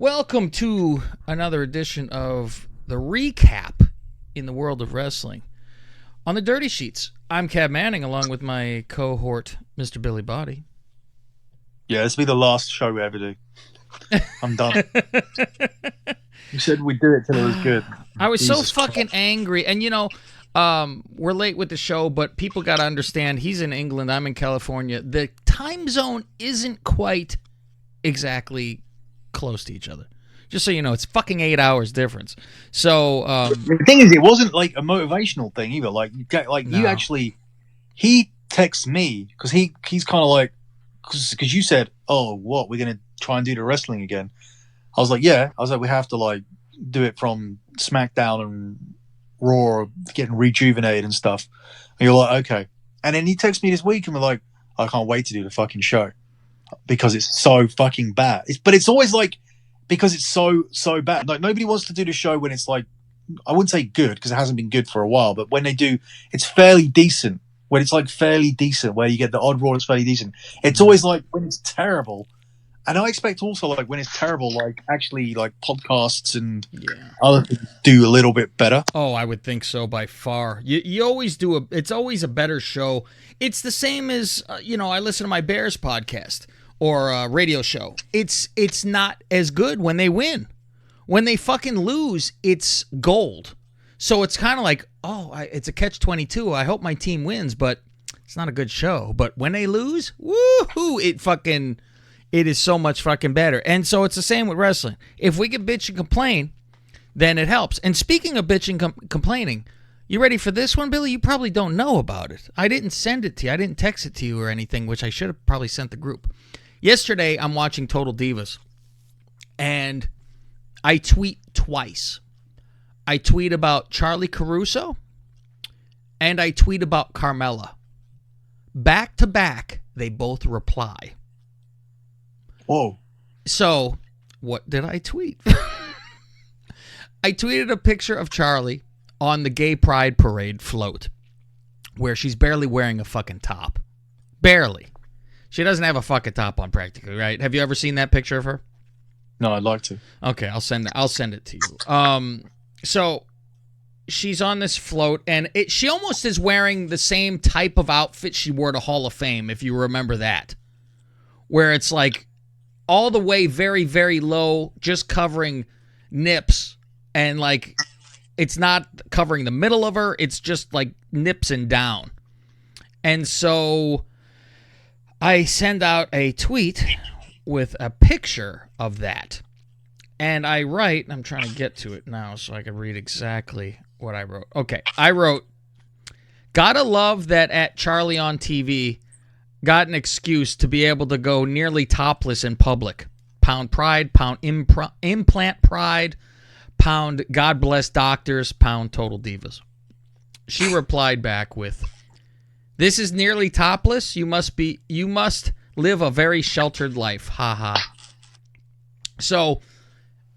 Welcome to another edition of the recap in the world of wrestling. On the Dirty Sheets, I'm Cab Manning along with my cohort, Mr. Billy Body. Yeah, this will be the last show we ever do. I'm done. You said we'd do it till it was good. I was so fucking angry. And, we're late with the show, but people got to understand, he's in England, I'm in California. The time zone isn't quite exactly close to each other. Just so you know, it's fucking 8 hours difference. So the thing is, it wasn't like a motivational thing either. You actually, he texts me because he's kind of like, because you said, "Oh, what, we're gonna try and do the wrestling again?" I was like, "Yeah." I was like, "We have to like do it from SmackDown and Raw, getting rejuvenated and stuff." And you're like, "Okay." And then he texts me this week and we're like, "I can't wait to do the fucking show because it's so fucking bad." But it's always like, because it's so bad. Like, nobody wants to do the show when it's like, I wouldn't say good because it hasn't been good for a while, but when they do, it's fairly decent. When it's like fairly decent, where you get the odd Raw that's fairly decent. It's always like when it's terrible. And I expect also like when it's terrible, like actually like podcasts and other things do a little bit better. Oh, I would think so by far. You always do it's always a better show. It's the same as, I listen to my Bears podcast or a radio show. It's not as good when they win. When they fucking lose, it's gold. So it's kind of like, it's a catch-22. I hope my team wins, but it's not a good show. But when they lose, woohoo, it is so much fucking better. And so it's the same with wrestling. If we can bitch and complain, then it helps. And speaking of bitching and complaining, you ready for this one, Billy? You probably don't know about it. I didn't send it to you. I didn't text it to you or anything, which I should have probably sent the group. Yesterday, I'm watching Total Divas, and I tweet twice. I tweet about Charlie Caruso, and I tweet about Carmella. Back to back, they both reply. Whoa. So, what did I tweet? I tweeted a picture of Charlie on the Gay Pride Parade float, where she's barely wearing a fucking top. Barely. She doesn't have a fucking top on practically, right? Have you ever seen that picture of her? No, I'd like to. Okay, I'll send it to you. So she's on this float, and she almost is wearing the same type of outfit she wore to Hall of Fame, if you remember that, where it's like all the way very, very low, just covering nips, and like it's not covering the middle of her, it's just like nips and down. And so I send out a tweet with a picture of that. And I write, I'm trying to get to it now so I can read exactly what I wrote. Okay, I wrote, "Gotta love that at Charlie on TV got an excuse to be able to go nearly topless in public. Pound pride, pound implant pride, pound God bless doctors, pound Total Divas." She replied back with, "This is nearly topless? You must live a very sheltered life. Ha ha." So,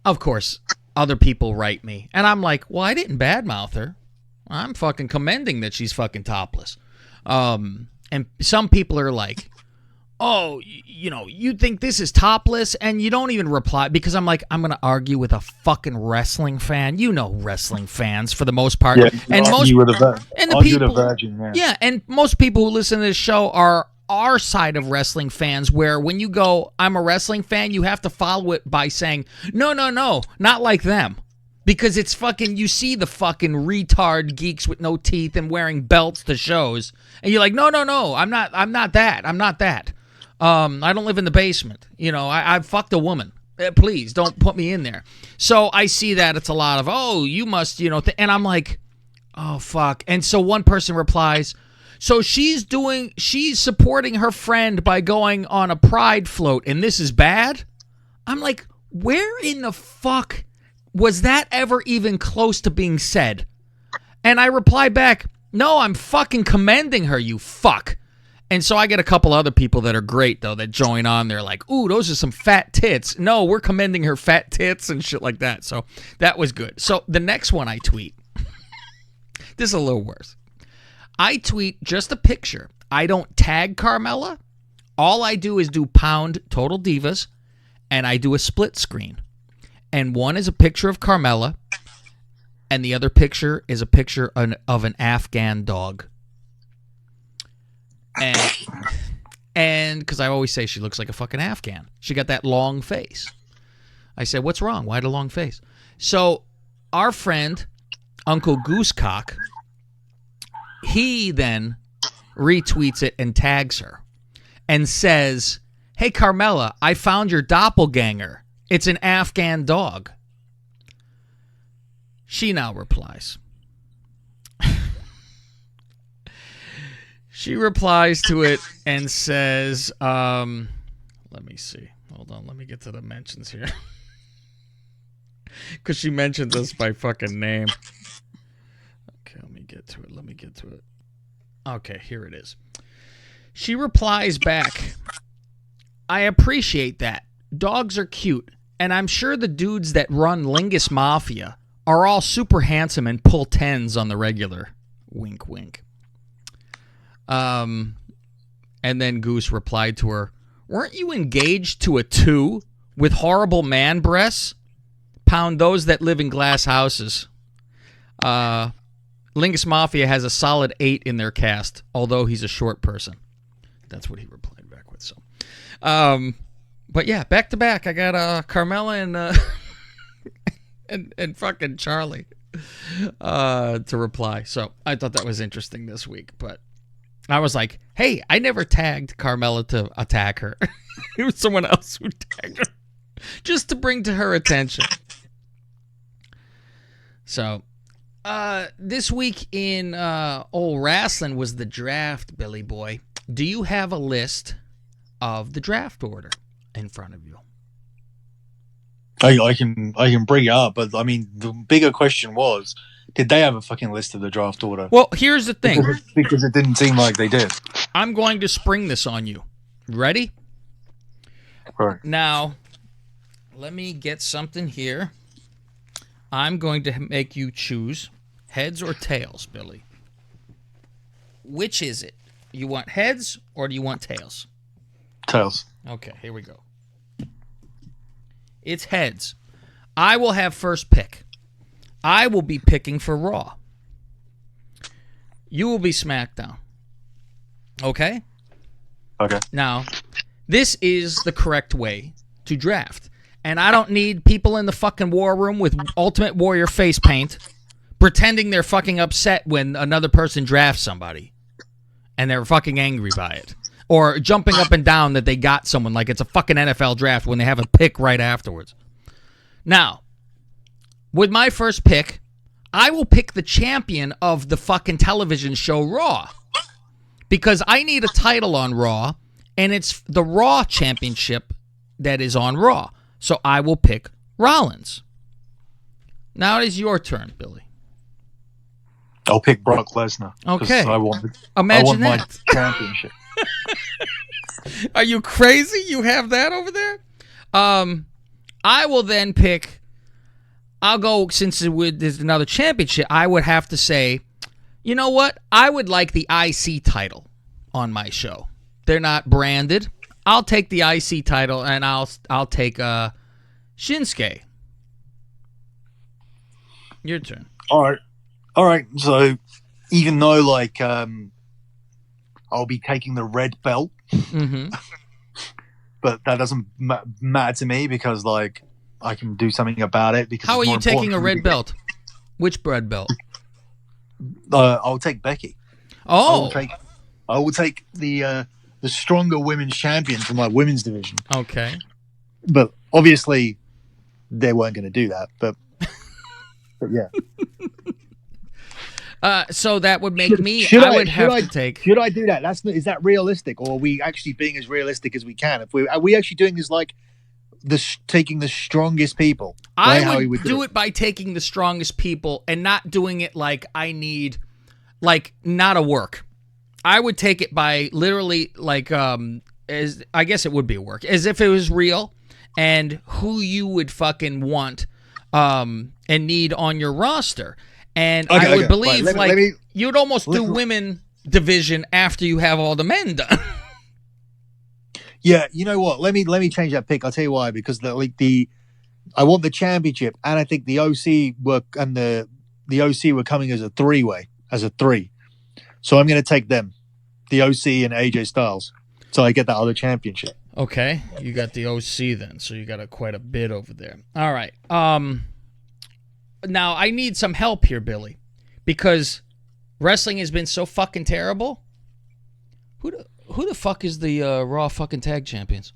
of course, other people write me. And I'm like, well, I didn't badmouth her. I'm fucking commending that she's fucking topless. And some people are like, "Oh, you think this is topless?" And you don't even reply, because I'm like, I'm going to argue with a fucking wrestling fan. You know wrestling fans for the most part. Yeah, and virgin, yeah, and most people who listen to this show are our side of wrestling fans, where when you go, "I'm a wrestling fan," you have to follow it by saying, no, not like them. Because it's fucking, you see the fucking retard geeks with no teeth and wearing belts to shows, and you're like, no, I'm not that. I don't live in the basement. I've fucked a woman. Please don't put me in there. So I see that it's a lot of, "Oh, you must, and I'm like, oh, fuck. And so one person replies, "So she's supporting her friend by going on a pride float, and this is bad?" I'm like, where in the fuck was that ever even close to being said? And I reply back, "No, I'm fucking commending her, you fuck." And so I get a couple other people that are great, though, that join on. They're like, "Ooh, those are some fat tits." No, we're commending her fat tits and shit like that. So that was good. So the next one I tweet, this is a little worse. I tweet just a picture. I don't tag Carmella. All I do is do pound Total Divas, and I do a split screen. And one is a picture of Carmella, and the other picture is a picture of an Afghan dog. And because I always say she looks like a fucking Afghan. She got that long face. I said, what's wrong? Why the long face? So our friend, Uncle Goosecock, he then retweets it and tags her and says, hey, Carmella, I found your doppelganger. It's an Afghan dog. She now replies. She replies to it and says, let me see. Hold on, let me get to the mentions here. Because she mentions us by fucking name. Okay, let me get to it. Okay, here it is. She replies back, I appreciate that. Dogs are cute, and I'm sure the dudes that run Lingus Mafia are all super handsome and pull tens on the regular. Wink, wink. And then Goose replied to her, weren't you engaged to a 2 with horrible man breasts? Pound those that live in glass houses. Lingus Mafia has a solid 8 in their cast, although he's a short person. That's what he replied back with. So, but yeah, back to back, I got Carmella and and fucking Charlie to reply. So I thought that was interesting this week, but I was like, hey, I never tagged Carmella to attack her. It was someone else who tagged her just to bring to her attention. So, this week in old wrestling was the draft, Billy Boy. Do you have a list of the draft order in front of you? I can bring it up, but I mean, the bigger question was, did they have a fucking list of the draft order? Well, here's the thing. Because it didn't seem like they did. I'm going to spring this on you. Ready? Right. Now, let me get something here. I'm going to make you choose heads or tails, Billy. Which is it? You want heads or do you want tails? Tails. Okay, here we go. It's heads. I will have first pick. I will be picking for Raw. You will be SmackDown. Okay? Okay. Now, this is the correct way to draft. And I don't need people in the fucking war room with Ultimate Warrior face paint pretending they're fucking upset when another person drafts somebody and they're fucking angry by it. Or jumping up and down that they got someone like it's a fucking NFL draft when they have a pick right afterwards. Now, with my first pick, I will pick the champion of the fucking television show Raw. Because I need a title on Raw, and it's the Raw Championship that is on Raw. So I will pick Rollins. Now it is your turn, Billy. I'll pick Brock Lesnar. Okay. Imagine that. My championship. Are you crazy? You have that over there? I will then pick... I'll go, since there's another championship, I would have to say, you know what? I would like the IC title on my show. They're not branded. I'll take the IC title, and I'll take Shinsuke. Your turn. All right. So, even though like I'll be taking the red belt, but that doesn't matter to me because like I can do something about it. Because how are you taking a red belt? Which red belt? I'll take Becky. Oh, I will take the stronger women's champion for my women's division. Okay. But obviously, they weren't going to do that. But yeah. So that would make me. Should I would have to take. Should I do that? Is that realistic, or are we actually being as realistic as we can? Are we actually doing this like taking the strongest people? I would do it by taking the strongest people and not doing it like I need, like not a work. I would take it by literally like as I guess it would be a work, as if it was real, and who you would fucking want and need on your roster. And I would believe you'd almost do women division after you have all the men done. Yeah, you know what? Let me change that pick. I'll tell you why. Because I want the championship, and I think the OC were coming as a three-way, as a three. So I'm going to take them, the OC and AJ Styles, so I get that other championship. Okay, you got the OC then, so you got quite a bit over there. All right. Now I need some help here, Billy, because wrestling has been so fucking terrible. Who the fuck is the Raw fucking tag champions?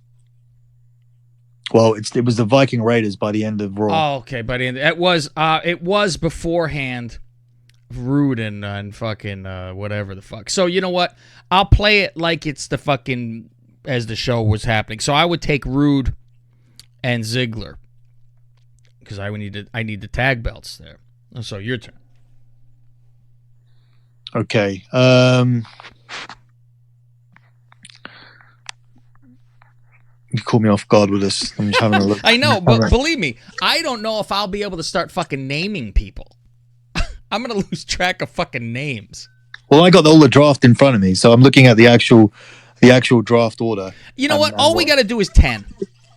Well, it was the Viking Raiders by the end of Raw. Oh, okay, by the end it was beforehand. Rude and fucking whatever the fuck. So you know what? I'll play it like it's the fucking as the show was happening. So I would take Rude and Ziggler because I need the tag belts there. So your turn. Okay. You caught me off guard with this. I'm just having a look. I know, but believe me, I don't know if I'll be able to start fucking naming people. I'm gonna lose track of fucking names. Well, I got all the draft in front of me, so I'm looking at the actual draft order. You know what? All we got to do is 10.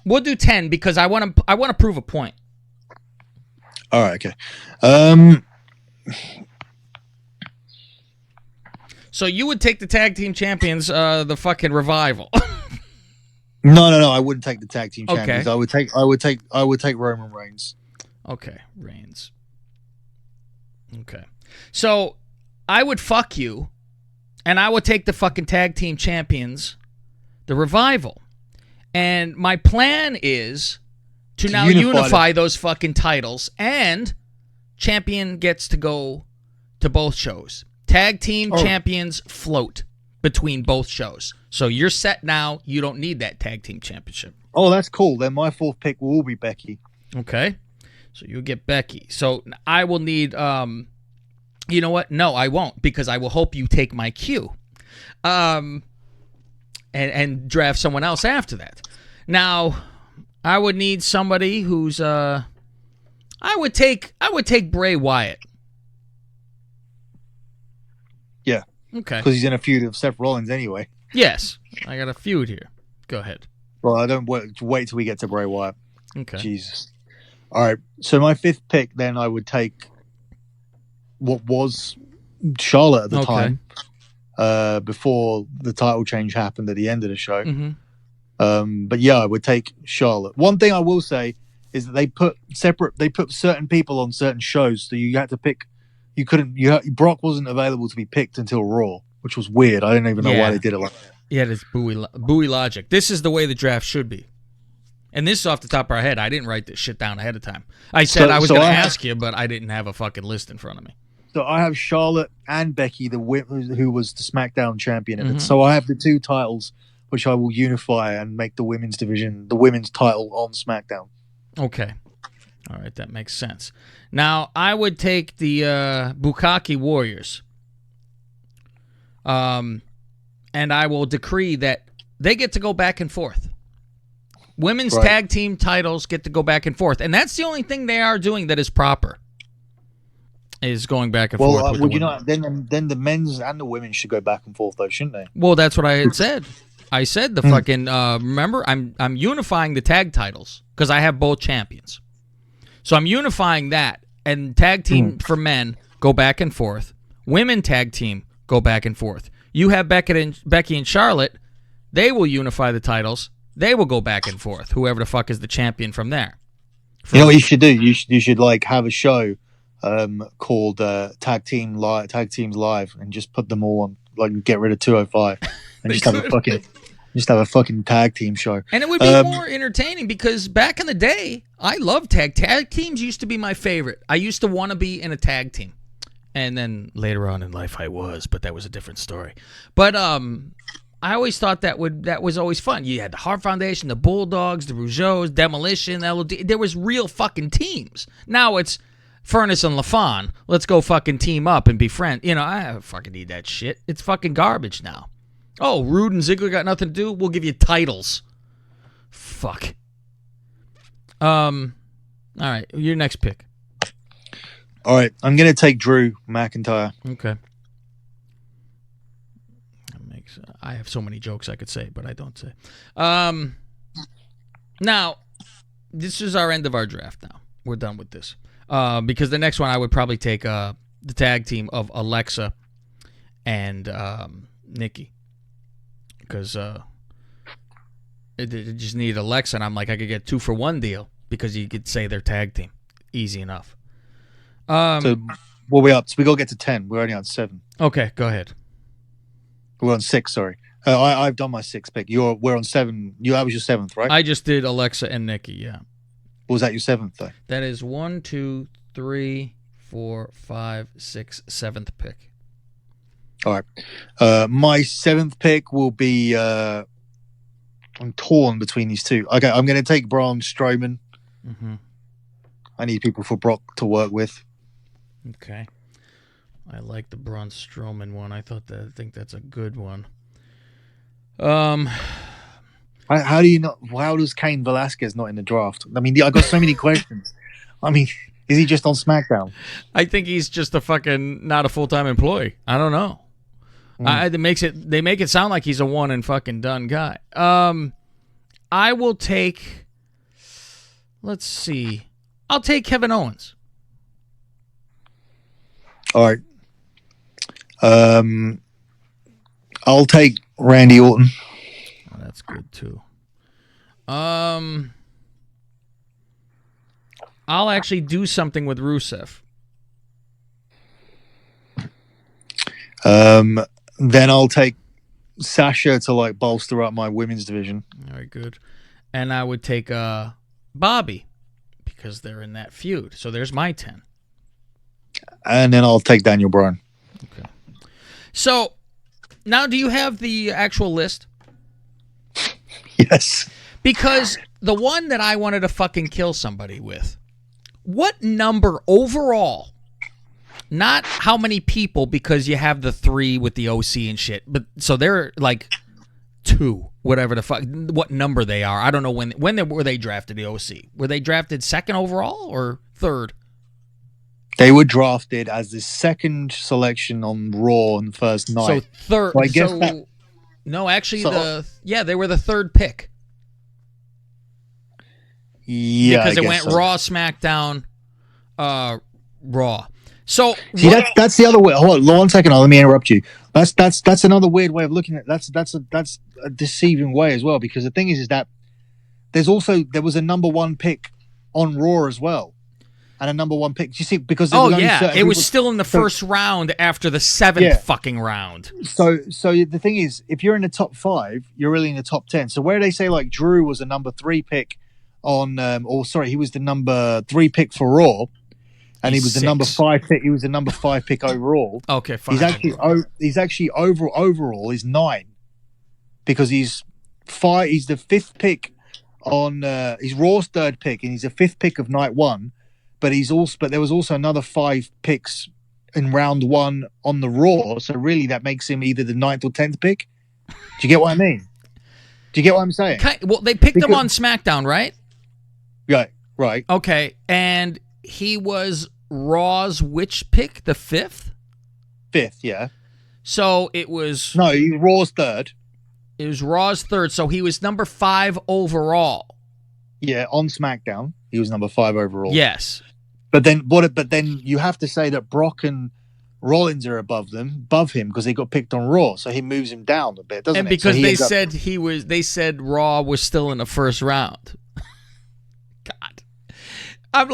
We'll do 10 because I want to prove a point. All right. Okay. So you would take the tag team champions, the fucking Revival. No. I wouldn't take the tag team champions. Okay. I would take Roman Reigns. Okay, Reigns. Okay. So I would fuck you, and I would take the fucking tag team champions, the Revival. And my plan is to now unify those fucking titles, and champion gets to go to both shows. Tag team champions float between both shows. So you're set now. You don't need that tag team championship. Oh, that's cool. Then my fourth pick will be Becky. Okay. So you'll get Becky. So I will need, you know what? No, I won't, because I will hope you take my cue. And draft someone else after that. Now, I would need somebody who's, I would take Bray Wyatt. Yeah. Okay. Because he's in a feud with Seth Rollins anyway. Yes. I got a feud here. Go ahead. Well, I don't wait till we get to Bray Wyatt. Okay. Jesus. All right. So my fifth pick, then I would take what was Charlotte at the time, before the title change happened at the end of the show. Mm-hmm. But yeah, I would take Charlotte. One thing I will say is that they put certain people on certain shows, so you had to pick. Brock wasn't available to be picked until Raw, which was weird. I don't even know why they did it like that. Yeah, it's buoy logic. This is the way the draft should be. And this is off the top of our head. I didn't write this shit down ahead of time. I said I was going to ask you, but I didn't have a fucking list in front of me. So I have Charlotte and Becky, who was the SmackDown champion. Mm-hmm. So I have the two titles, which I will unify and make the women's division, the women's title on SmackDown. Okay. All right, that makes sense. Now, I would take the Bukkake Warriors. And I will decree that they get to go back and forth. Women's tag team titles get to go back and forth. And that's the only thing they are doing that is proper. Is going back and forth. Well, then the men's and the women should go back and forth, though, shouldn't they? Well, that's what I had said. I said the fucking remember, I'm unifying the tag titles because I have both champions. So I'm unifying that, and tag team for men go back and forth. Women tag team go back and forth. You have Becky and Charlotte. They will unify the titles. They will go back and forth. Whoever the fuck is the champion from there. You know what you should do? You should like have a show called Tag Teams Live, and just put them all on, like, get rid of 205 and just have a fucking tag team show. And it would be more entertaining because back in the day, I loved tag teams. Used to be my favorite. I used to want to be in a tag team, and then later on in life I was, but that was a different story. But I always thought that was always fun. You had the Hart Foundation, the Bulldogs, the Rougeaus, Demolition, LOD. There was real fucking teams. Now it's Furnace and LaFon, let's go fucking team up and be friends. You know, I don't fucking need that shit. It's fucking garbage now. Oh, Rude and Ziggler got nothing to do? We'll give you titles. Fuck. All right, your next pick. All right, I'm going to take Drew McIntyre. Okay. I have so many jokes I could say, but I don't say. Now, this is our end of our draft now. We're done with this. Because the next one I would probably take the tag team of Alexa and Nikki. Because it just needed Alexa, and I'm like, I could get 2-for-1 deal because you could say they're tag team. Easy enough. So what are we up? So we got to get to 10. We're only on 7. Okay, go ahead. We're on 6, sorry. I've done my 6th pick. We're on 7. That was your 7th, right? I just did Alexa and Nikki, yeah. Or was that your 7th, though? That is 1, 2, 3, 4, 5, 6, 7th pick. All right. My 7th pick will be... I'm torn between these two. Okay, I'm going to take Braun Strowman. Mm-hmm. I need people for Brock to work with. Okay. I like the Braun Strowman one. I think that's a good one. How do you not? How does Cain Velasquez not in the draft? I mean, I got so many questions. I mean, is he just on SmackDown? I think he's just a fucking not a full-time employee. I don't know. They make it sound like he's a one and fucking done guy. I will take. Let's see. I'll take Kevin Owens. All right. I'll take Randy Orton. Oh, that's good too. I'll actually do something with Rusev. Then I'll take Sasha to bolster up my women's division. Very good. And I would take Bobby because they're in that feud. So there's my 10. And then I'll take Daniel Bryan. Okay. So now do you have the actual list? Yes. Because the one that I wanted to fucking kill somebody with, what number overall, not how many people, because you have the 3 with the OC and shit, but so they're 2, whatever the fuck, what number they are. I don't know when were they drafted, the OC? Were they drafted 2nd overall or 3rd? They were drafted as the 2nd selection on Raw on the first night. So 3rd. So I guess no, actually, they were the 3rd pick. Yeah, because it went so. Raw, SmackDown, Raw. So see, that's the other way. Hold on 1 second. Let me interrupt you. That's another weird way of looking at it. That's a deceiving way as well, because the thing is that there was a number 1 pick on Raw as well. And a number 1 pick. You see, because it was still in the first round after the 7th fucking round. So the thing is, if you're in the top 5, you're really in the top 10. So where they say Drew was a number 3 pick on, he was the number 3 pick for Raw, and he was the number 5 pick. He was the number 5 pick overall. Okay, fine. He's actually overall is 9, because he's 5. He's the 5th pick on. He's Raw's 3rd pick, and he's the 5th pick of night 1. But there was also another 5 picks in round 1 on the Raw. So really, that makes him either the 9th or 10th pick. Do you get what I mean? Do you get what I'm saying? Well, they picked him on SmackDown, right? Right. Okay, and he was Raw's which pick? The 5th? 5th, yeah. So it was... No, he was Raw's 3rd. It was Raw's 3rd, so he was number 5 overall. Yeah, on SmackDown, he was number 5 overall. Yes. But then you have to say that Brock and Rollins are above him because they got picked on Raw, so he moves him down a bit, doesn't it? And because they said Raw was still in the first round. God. I'm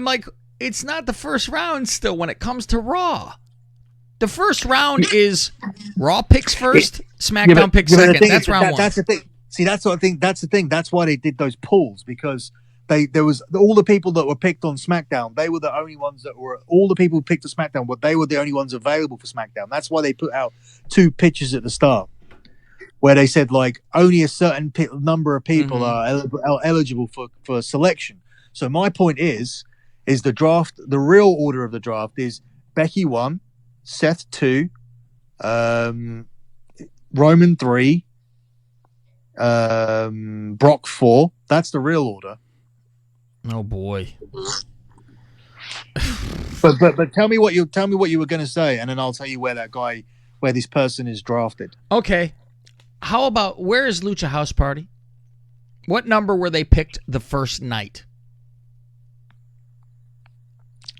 like, it's not the first round still when it comes to Raw. The first round is Raw picks first, SmackDown picks second. That's round 1. That's the thing. See, that's what I think. That's the thing. That's why they did those pools, because there was all the people that were picked on SmackDown. They were the only ones that were all the people who picked on SmackDown. But they were the only ones available for SmackDown. That's why they put out 2 pitches at the start, where they said only a certain number of people are eligible for selection. So my point is the draft. The real order of the draft is Becky 1, Seth 2, Roman 3. Brock 4. That's the real order. Oh boy. but tell me what you were going to say, and then I'll tell you where this person is drafted. Okay. How about where is Lucha House Party? What number were they picked the first night?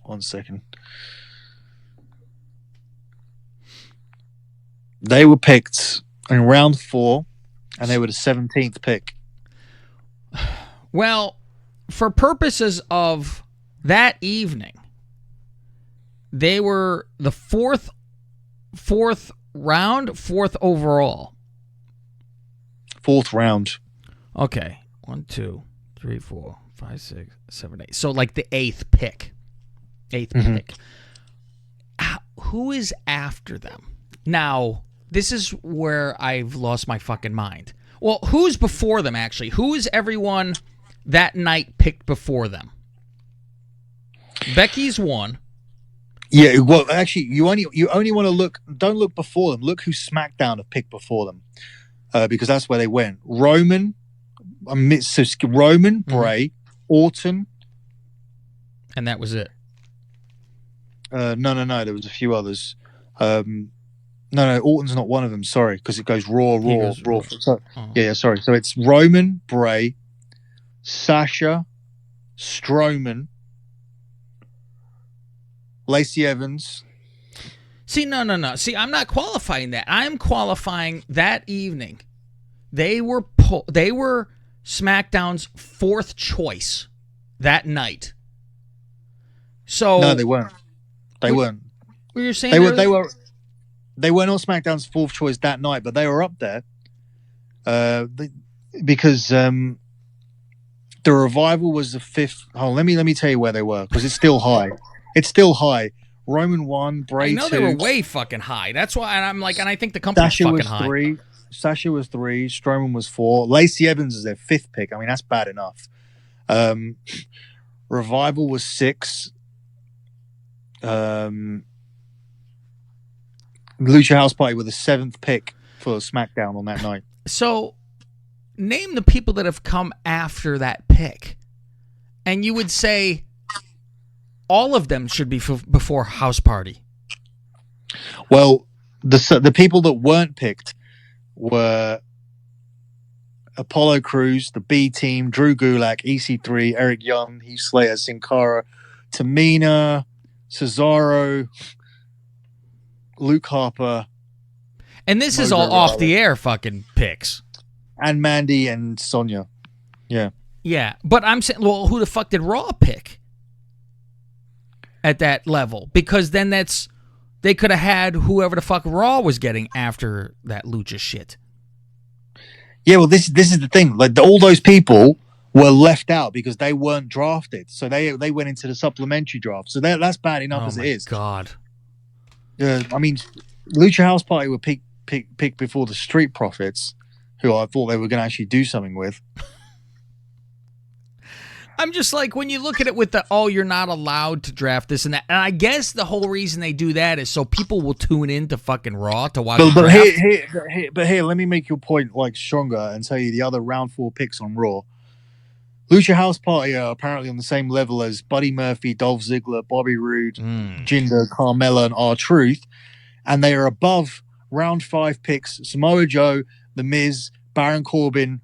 1 second. They were picked in round 4, and they were the 17th pick. Well, for purposes of that evening, they were the fourth round, fourth overall. 4th round. Okay. 1, 2, 3, 4, 5, 6, 7, 8. So like the 8th pick. 8th pick. Who is after them? Now, this is where I've lost my fucking mind. Well, who's before them, actually? Who is everyone that night picked before them? Becky's one. Yeah, well, actually, you only want to look. Don't look before them. Look who SmackDown have picked before them, because that's where they went. Roman, Bray, Orton, and that was it. No. There was a few others. No. Orton's not one of them. Sorry, because it goes Raw. So, yeah. Sorry. So it's Roman, Bray, Sasha, Strowman, Lacey Evans. See, no. See, I'm not qualifying that. I'm qualifying that evening. They were SmackDown's 4th choice that night. So no, they weren't. They weren't. Well, you're saying they were not SmackDown's 4th choice that night, but they were up there because the Revival was the 5th. Oh, let me tell you where they were, because it's still high. It's still high. Roman 1, Bray 2. I know they were way fucking high. That's why I'm like, and I think the company's fucking high. Sasha was 3. Strowman was 4. Lacey Evans is their 5th pick. I mean, that's bad enough. Revival was 6. Lucha House Party were the 7th pick for SmackDown on that night. So, name the people that have come after that pick, and you would say all of them should be before House Party. Well, the people that weren't picked were Apollo Crews, the B Team, Drew Gulak, EC3, Eric Young, Heath Slater, Sin Cara, Tamina, Cesaro, Luke Harper. And this is all off the air fucking picks. And Mandy and Sonya. Yeah. Yeah. But I'm saying, well, who the fuck did Raw pick at that level? Because then they could have had whoever the fuck Raw was getting after that Lucha shit. Yeah, well, this is the thing. Like, all those people were left out because they weren't drafted. So they went into the supplementary draft. So that's bad enough as it is. Oh, my God. I mean, Lucha House Party were picked before the Street Profits, who I thought they were going to actually do something with. I'm just like, when you look at it with you're not allowed to draft this and that. And I guess the whole reason they do that is so people will tune in to fucking Raw to watch the draft. But here, let me make your point like stronger and tell you the other round 4 picks on Raw. Lucha House Party are apparently on the same level as Buddy Murphy, Dolph Ziggler, Bobby Roode, Jinder, Carmella, and R-Truth. And they are above round 5 picks Samoa Joe, The Miz, Baron Corbin,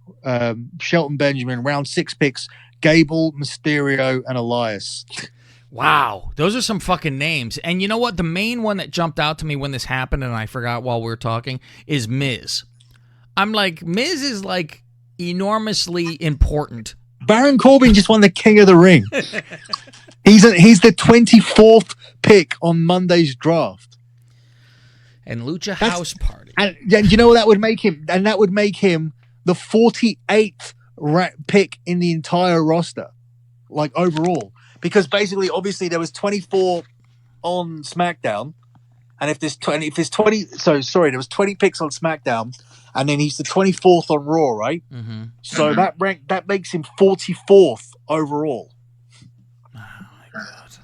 Shelton Benjamin. Round 6 picks Gable, Mysterio, and Elias. Wow. Those are some fucking names. And you know what? The main one that jumped out to me when this happened, and I forgot while we were talking, is Miz. I'm like, Miz is like enormously important. Baron Corbin just won the King of the Ring. He's the 24th pick on Monday's draft. And Lucha House Party. And you know what that would make him? And that would make him the 48th pick in the entire roster, like overall. Because basically, obviously, there was 24 on SmackDown, and there was 20 picks on SmackDown, and then he's the 24th on Raw, right? Mm-hmm. So that makes him 44th overall. Oh my God!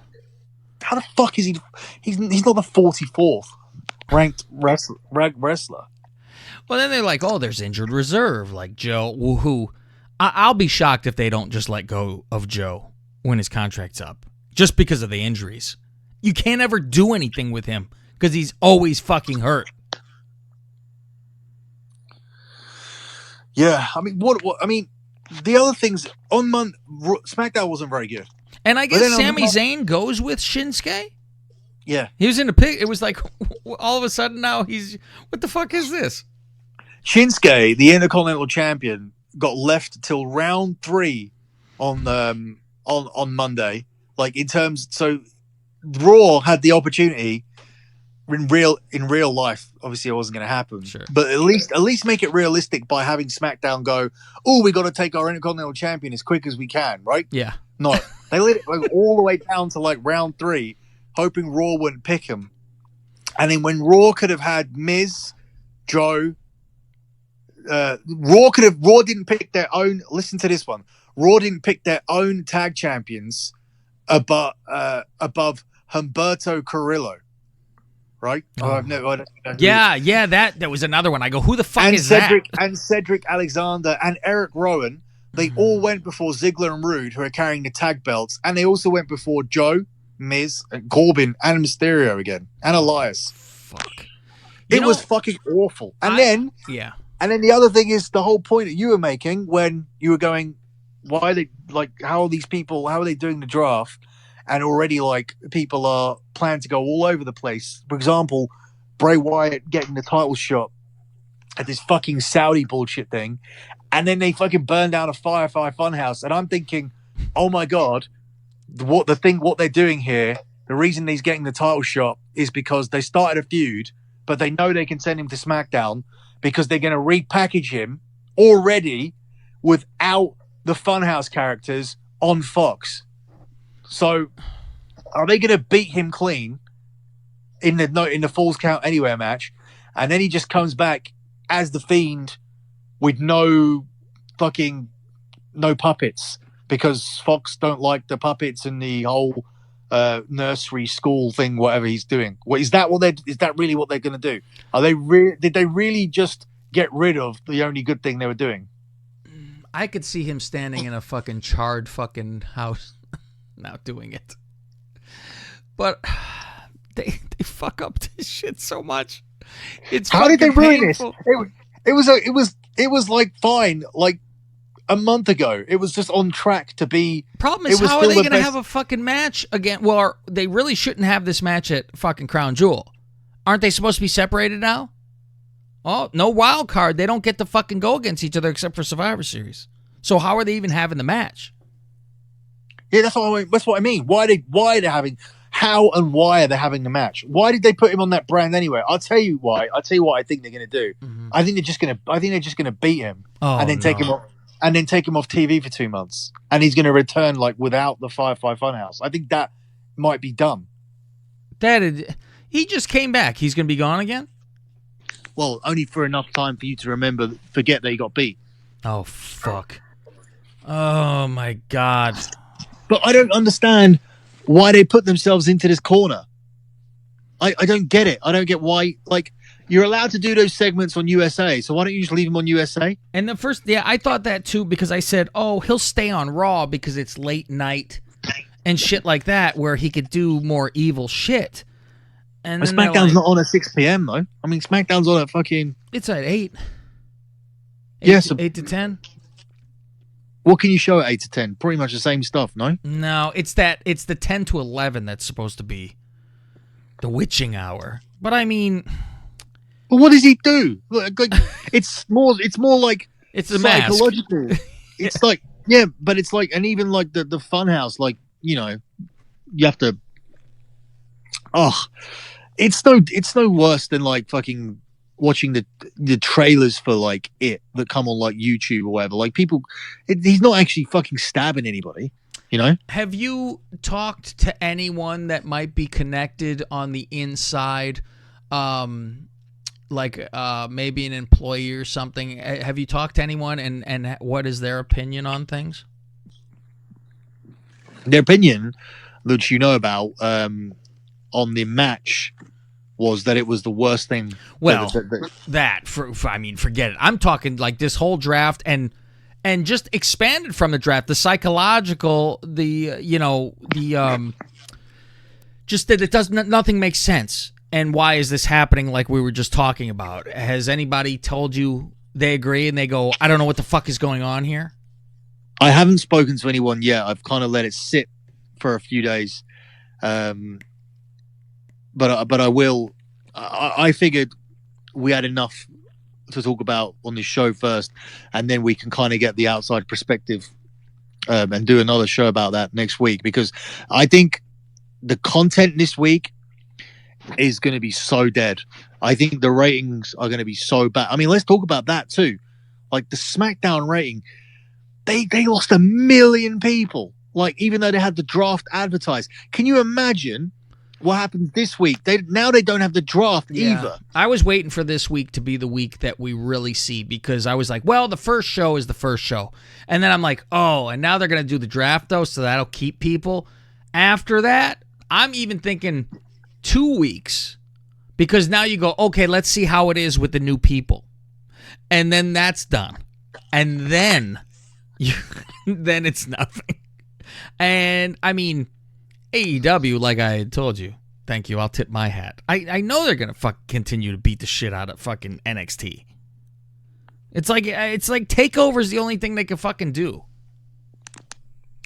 How the fuck is he? He's not the 44th ranked wrestler. Well, then they're like, oh, there's injured reserve, like Joe. Woohoo! I'll be shocked if they don't just let go of Joe when his contract's up, just because of the injuries. You can't ever do anything with him because he's always fucking hurt. Yeah, I mean, what? I mean, the other things on SmackDown wasn't very good. And I guess Sami Zayn goes with Shinsuke. Yeah, he was in the pig. It was like all of a sudden now he's what the fuck is this? Shinsuke, the Intercontinental Champion, got left till round 3 on Monday. Like in terms, so Raw had the opportunity in real life. Obviously, it wasn't going to happen. Sure. But at least make it realistic by having SmackDown go, oh, we got to take our Intercontinental Champion as quick as we can, right? Yeah. No, they let it go all the way down to like round 3, hoping Raw wouldn't pick him. And then when Raw could have had Miz, Joe, Raw didn't pick their own. Listen to this one. Raw didn't pick their own tag champions above Humberto Carrillo, right? Oh. I don't know yeah. That was another one. I go, who the fuck is Cedric, that? And Cedric Alexander and Eric Rowan. They all went before Ziggler and Rude, who are carrying the tag belts, and they also went before Joe, Miz, and Corbin, and Mysterio again, and Elias. Fuck. It was fucking awful. And then the other thing is the whole point that you were making when you were going, why are they how are these people? How are they doing the draft? And already people are planning to go all over the place. For example, Bray Wyatt getting the title shot at this fucking Saudi bullshit thing. And then they fucking burn down a Firefly Funhouse. And I'm thinking, oh my God, what they're doing here, the reason he's getting the title shot is because they started a feud, but they know they can send him to SmackDown because they're going to repackage him already without the Funhouse characters on Fox. So are they going to beat him clean in the Falls Count Anywhere match? And then he just comes back as the Fiend with no puppets because Fox don't like the puppets and the whole nursery school thing, whatever he's doing. Is that really what they're going to do? Did they really just get rid of the only good thing they were doing? I could see him standing in a fucking charred fucking house now doing it. But they fuck up this shit so much. It's how did they ruin painful. This? It was like fine, like a month ago. It was just on track to be. Problem is, how are they going to have a fucking match again? Well, they really shouldn't have this match at fucking Crown Jewel. Aren't they supposed to be separated now? Oh, no wild card. They don't get to fucking go against each other except for Survivor Series. So how are they even having the match? Yeah, that's what I mean. Why are they having? How and why are they having the match? Why did they put him on that brand anyway? I'll tell you why. I'll tell you what I think they're going to do. Mm-hmm. I think they're just going to beat him and then take him off. And then take him off TV for 2 months, and he's going to return without the Firefly Funhouse. I think that might be dumb. He just came back. He's going to be gone again. Well, only for enough time for you to forget that he got beat. Oh fuck! Oh my God! But I don't understand why they put themselves into this corner. I don't get it. I don't get why. You're allowed to do those segments on USA, so why don't you just leave them on USA? And I thought that too because I said, oh, he'll stay on Raw because it's late night and shit like that where he could do more evil shit. And SmackDown's not on at 6 p.m. though. I mean, SmackDown's on at fucking... It's at 8. Yes. 8 to 10. What can you show at 8 to 10? Pretty much the same stuff, no? No, it's the 10 to 11 that's supposed to be the witching hour. But I mean... But what does he do? It's more like it's a psychological. It's but it's and even the Funhouse, you have to. Oh, it's no worse than fucking watching the trailers for it that come on YouTube or whatever. People, he's not actually fucking stabbing anybody. You know. Have you talked to anyone that might be connected on the inside? Maybe an employee or something. Have you talked to anyone and what is their opinion on things? Their opinion, that you know about, on the match was that it was the worst thing. Well, forget it. I'm talking this whole draft and just expanded from the draft, the psychological, just that nothing makes sense. And why is this happening like we were just talking about? Has anybody told you they agree and they go, I don't know what the fuck is going on here? I haven't spoken to anyone yet. I've kind of let it sit for a few days, but I will. I figured we had enough to talk about on this show first, and then we can kind of get the outside perspective and do another show about that next week, because I think the content this week is going to be so dead. I think the ratings are going to be so bad. I mean, let's talk about that too. Like the SmackDown rating, they lost 1 million people. Like, even though they had the draft advertised. Can you imagine what happened this week? They don't have the draft either. I was waiting for this week to be the week that we really see, because I was like, well, the first show is the first show. And then I'm like, oh, and now they're going to do the draft, though, so that'll keep people. After that, I'm even thinking 2 weeks, because now you go, okay, let's see how it is with the new people. And then that's done. And then, then it's nothing. And, I mean, AEW, like I had told you, thank you, I'll tip my hat. I know they're going to continue to beat the shit out of fucking NXT. It's like TakeOver's the only thing they can fucking do.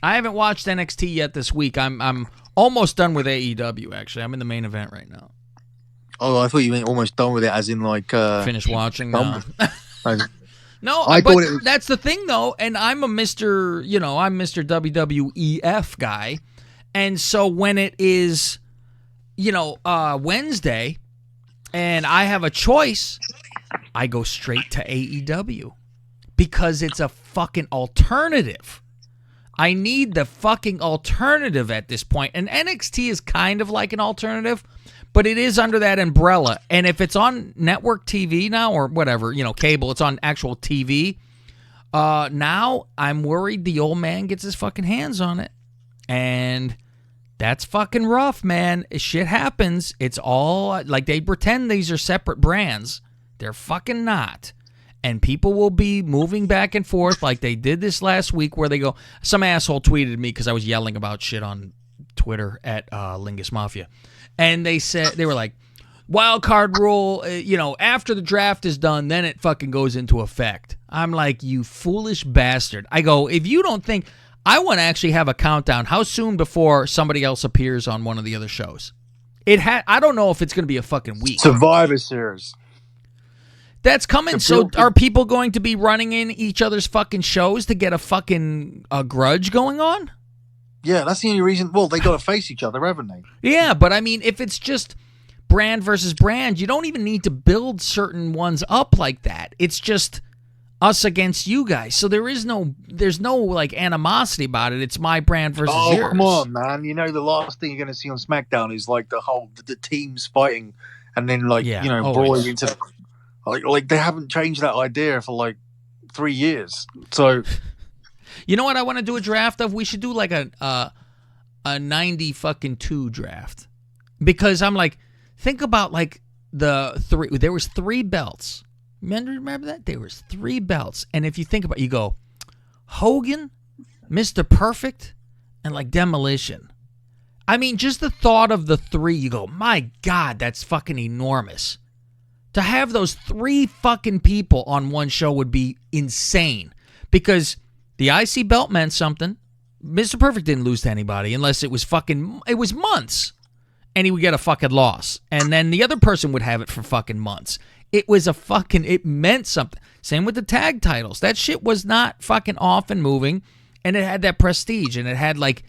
I haven't watched NXT yet this week. I'm almost done with AEW, actually. I'm in the main event right now. Oh, I thought you meant almost done with it, as in like... Finish watching now. No, I but thought it was... that's the thing, though, and I'm Mr. WWEF guy, and so when it is, Wednesday, and I have a choice, I go straight to AEW, because it's a fucking alternative. I need the fucking alternative at this point, and NXT is kind of like an alternative, but it is under that umbrella. And if it's on network TV now, or whatever, cable, it's on actual TV. Now I'm worried the old man gets his fucking hands on it. And that's fucking rough, man. Shit happens. It's all like they pretend these are separate brands. They're fucking not. And people will be moving back and forth like they did this last week, where they go, some asshole tweeted me because I was yelling about shit on Twitter at Lingus Mafia. And they were like, wild card rule, after the draft is done, then it fucking goes into effect. I'm like, you foolish bastard. I go, if you don't think, I want to actually have a countdown. How soon before somebody else appears on one of the other shows? I don't know if it's going to be a fucking week. Survivor Series. That's coming. So are people going to be running in each other's fucking shows to get a grudge going on? Yeah, that's the only reason. Well, they got to face each other, haven't they? Yeah, but I mean, if it's just brand versus brand, you don't even need to build certain ones up like that. It's just us against you guys. So there's no like animosity about it. It's my brand versus yours. Oh, come on, man. The last thing you're going to see on SmackDown is like the teams fighting, and then brawling into the... Like they haven't changed that idea for like 3 years. So, you know what I want to do a draft of? We should do like a 90 fucking 2 draft, because I'm like, think about like the 3. There was 3 belts. Remember that? There was 3 belts, and if you think about it, you go Hogan, Mr. Perfect, and like Demolition. I mean, just the thought of the 3, you go, my God, that's fucking enormous. To have those 3 fucking people on one show would be insane, because the IC belt meant something. Mr. Perfect didn't lose to anybody unless it was months, and he would get a fucking loss. And then the other person would have it for fucking months. It meant something. Same with the tag titles. That shit was not fucking off and moving, and it had that prestige, and it had like,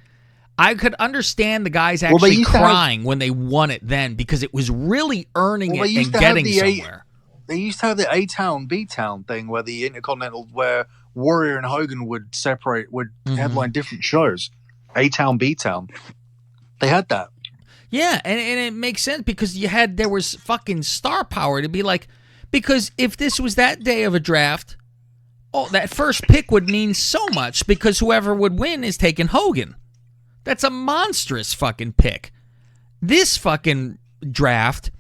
I could understand the guys actually crying when they won it then, because it was really earning it and getting somewhere. They used to have the A-Town, B-Town thing, where the Intercontinental, where Warrior and Hogan would headline different shows. A-Town, B-Town. They had that. Yeah, and it makes sense, because there was fucking star power to be like, because if this was that day of a draft, that first pick would mean so much, because whoever would win is taking Hogan. That's a monstrous fucking pick. This fucking draft,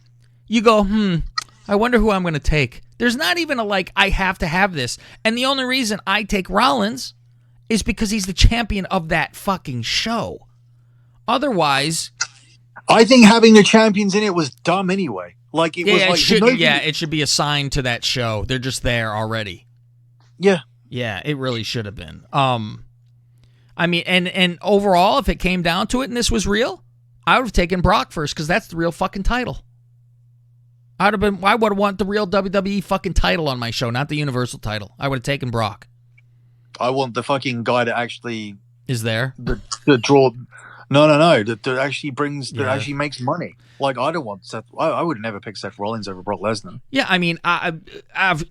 you go, I wonder who I'm going to take. There's not even I have to have this. And the only reason I take Rollins is because he's the champion of that fucking show. Otherwise... I think having the champions in it was dumb anyway. It should be assigned to that show. They're just there already. Yeah. Yeah, it really should have been. I mean, and overall, if it came down to it and this was real, I would have taken Brock first because that's the real fucking title. I would have want the real WWE fucking title on my show, not the Universal title. I would have taken Brock. I want the fucking guy that actually is there. The draw. No. That actually brings, that actually makes money. Like, I don't want Seth. I would never pick Seth Rollins over Brock Lesnar. Yeah, I mean, I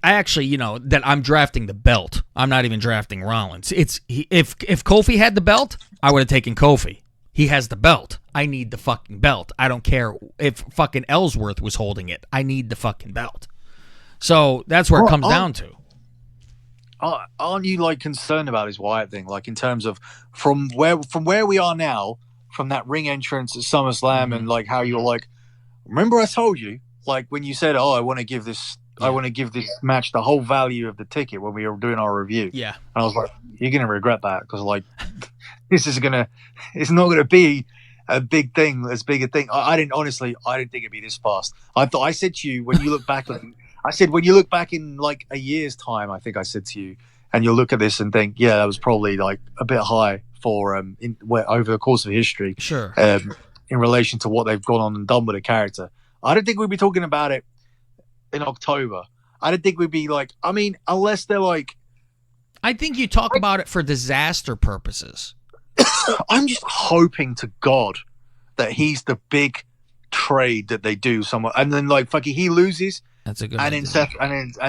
actually, that I'm drafting the belt. I'm not even drafting Rollins. If Kofi had the belt, I would have taken Kofi. He has the belt. I need the fucking belt. I don't care if fucking Ellsworth was holding it. I need the fucking belt. So that's where it comes down to. Aren't you like concerned about his Wyatt thing? Like, in terms of from where we are now, from that ring entrance at SummerSlam, and like how you're like, remember I told you, like when you said, I want to give this match the whole value of the ticket when we were doing our review. Yeah. And I was like, you're gonna regret that, because like it's not gonna be a big thing, as big a thing. I didn't think it'd be this fast. I said to you, when you look back when you look back in like a year's time, I think I said to you, and you'll look at this and think, yeah, that was probably like a bit high for over the course of history. Sure. In relation to what they've gone on and done with the character. I don't think we'd be talking about it in October. I don't think we'd be like, I mean, unless they're like, I think you talk about it for disaster purposes. I'm just hoping to God that he's the big trade that they do somewhere, and then like fucking he loses. That's a good. And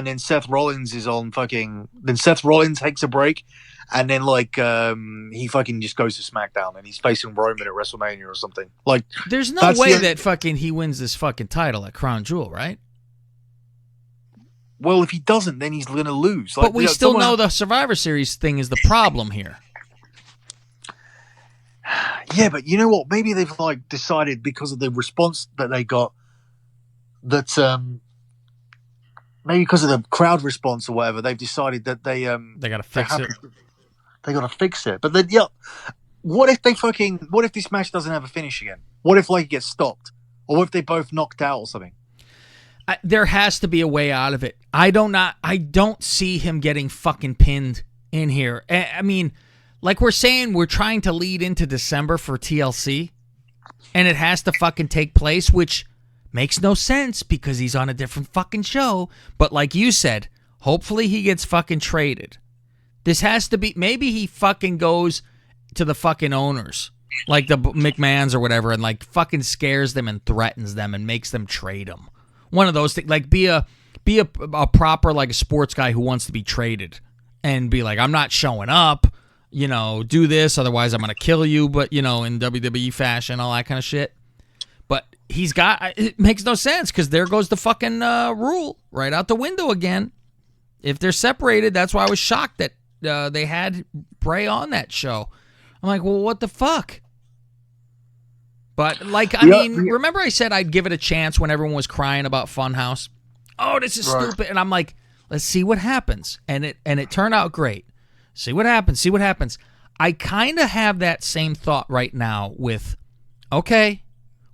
then Seth Rollins is on fucking. Then Seth Rollins takes a break, and then like he fucking just goes to SmackDown and he's facing Roman at WrestleMania or something. Like, there's no way that fucking he wins this fucking title at Crown Jewel, right? Well, if he doesn't, then he's gonna lose. Like, but we still know the Survivor Series thing is the problem here. Yeah, but you know what? Maybe they've like decided, because of the response that they got, that maybe because of the crowd response or whatever, they've decided that they got to fix it. They got to fix it. But then, what if this match doesn't have a finish again? What if like it gets stopped, or what if they both knocked out or something? There has to be a way out of it. I don't see him getting fucking pinned in here. I mean, like we're saying, we're trying to lead into December for TLC, and it has to fucking take place, which makes no sense because he's on a different fucking show. But like you said, hopefully he gets fucking traded. This has to be, maybe he fucking goes to the fucking owners, like the McMahons or whatever, and like fucking scares them and threatens them and makes them trade him. One of those things, like be a proper, like a sports guy who wants to be traded and be like, I'm not showing up, do this, otherwise I'm going to kill you, but, in WWE fashion, all that kind of shit. But it makes no sense, because there goes the fucking rule right out the window again. If they're separated, that's why I was shocked that they had Bray on that show. I'm like, well, what the fuck? But, like, remember I said I'd give it a chance when everyone was crying about Funhouse? Oh, this is stupid. And I'm like, let's see what happens. And it turned out great. See what happens. I kind of have that same thought right now with, okay,